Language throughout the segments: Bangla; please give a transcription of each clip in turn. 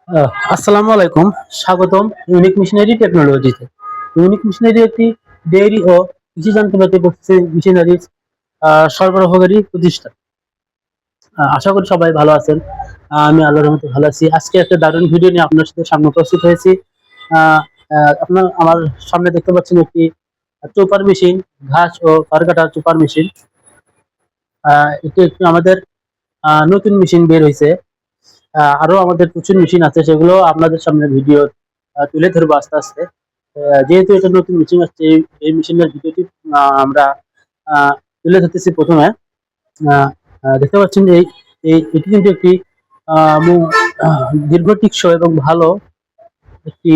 আসসালামু আলাইকুম। স্বাগতম ইউনিক মিশনারি টেকনোলজিতে। ইউনিক মিশনারি একটি ডেইরি ও কৃষি যন্ত্রপাতি প্রসেসিং মেশিনারি সরবরাহকারী প্রতিষ্ঠান। আশা করি সবাই ভালো আছেন। আমি আল্লাহর রহমতে ভালো আছি। আজকে একটা দারুণ ভিডিও নিয়ে আপনার সাথে সামনে উপস্থিত হয়েছি। আহ, আপনার আমার সামনে দেখতে পাচ্ছেন একটি চোপার মেশিন, ঘাস ও খড় কাটার চোপার মেশিন। এটি একটি আমাদের নতুন মেশিন বের হয়েছে। আরো আমাদের প্রচুর মেশিন আছে, সেগুলো আপনাদের সামনে ভিডিও তুলে ধরবো আস্তে আস্তে। যেহেতু এটা নতুন মেশিন আসছে, এই মেশিনের ভিডিওটি আমরা আহ, তুলে ধরতেছি প্রথমে। আহ, দেখতে পাচ্ছেন যে এটি কিন্তু একটি দীর্ঘ টিকসই এবং ভালো একটি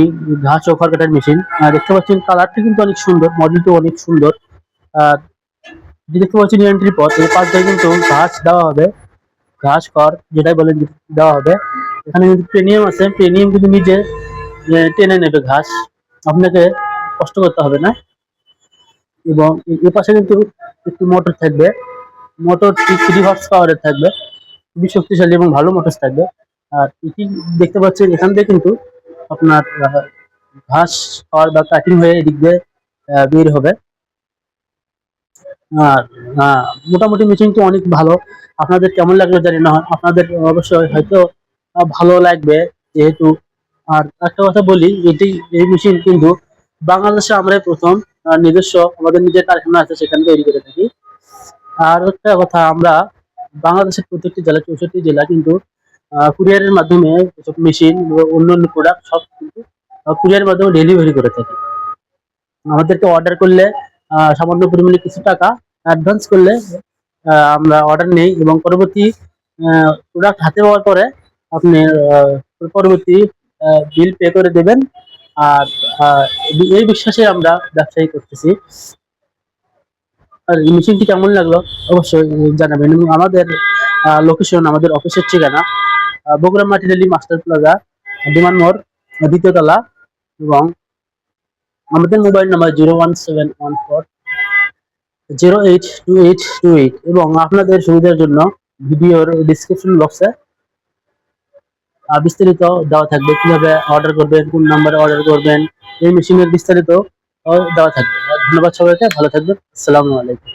ঘাস ও খড় কাটার মেশিন। দেখতে পাচ্ছেন কালারটি কিন্তু অনেক সুন্দর, মডেলটি অনেক সুন্দর। আহ, দেখতে পাচ্ছেন এন্ট্রি পথ, এই পাশ দিয়ে কিন্তু ঘাস দেওয়া হবে, ঘাস খড় যেটাই বলেন দেওয়া হবে। এখানে কিন্তু প্রিমিয়াম আছে, প্রিমিয়াম কিন্তু নিজে টেনে নেবে ঘাস, আপনাকে কষ্ট করতে হবে না। এবং এ পাশে কিন্তু একটি মোটর থাকবে, মোটর 3 হর্স পাওয়ারের থাকবে, খুবই শক্তিশালী এবং ভালো মোটর থাকবে। আর এটি দেখতে পাচ্ছেন এখান থেকে কিন্তু আপনার ঘাস খড় বা কাটিং হয়ে এদিক দিয়ে বের হবে। আর মোটামুটি মেশিনটি অনেক ভালো। আপনাদের কেমন লাগলো জানি না, আপনাদের অবশ্যই হয়তো ভালো লাগবে যেহেতু। আর একটা কথা বলি, এই মেশিন কিন্তু বাংলাদেশে আমরাই প্রথম নিজস্ব আমাদের নিজের কারখানা আছে, সেখানে তৈরি করে থাকি। আর একটা কথা, আমরা বাংলাদেশের প্রত্যেকটি জেলা, 64 জেলা কিন্তু কুরিয়ারের মাধ্যমে এসব মেশিন অন্যান্য প্রোডাক্ট সব কিন্তু কুরিয়ারের মাধ্যমে ডেলিভারি করে থাকি। আমাদেরকে অর্ডার করলে সামান্য পরিমাণে কিছু টাকা অ্যাডভান্স করলে আমরা অর্ডার নেই, এবং পরবর্তী প্রোডাক্ট হাতে পাওয়ার পরে আপনি পরবর্তী বিল পে করে দেবেন। আর আহ, এই বিশ্বাসে আমরা ব্যবসায়ী করতেছি। আর এই মেশিনটি কেমন লাগলো অবশ্যই জানাবেন। এবং আমাদের লোকেশন, আমাদের অফিসের ঠিকানা বগুড়া মাটিরালি মাস্টার প্লাজা, বিমান মোড়, 2য় তলা। এবং আমাদের মোবাইল নাম্বার 01714 082828। এবং আপনাদের সুবিধার জন্য ভিডিওর ডিসক্রিপশন বক্সে বিস্তারিত দেওয়া থাকবে, কিভাবে অর্ডার করবেন, কোন নাম্বারে অর্ডার করবেন, এই মেশিনের বিস্তারিত দেওয়া থাকবে। ধন্যবাদ সবাইকে, ভালো থাকবেন। আসসালামু আলাইকুম।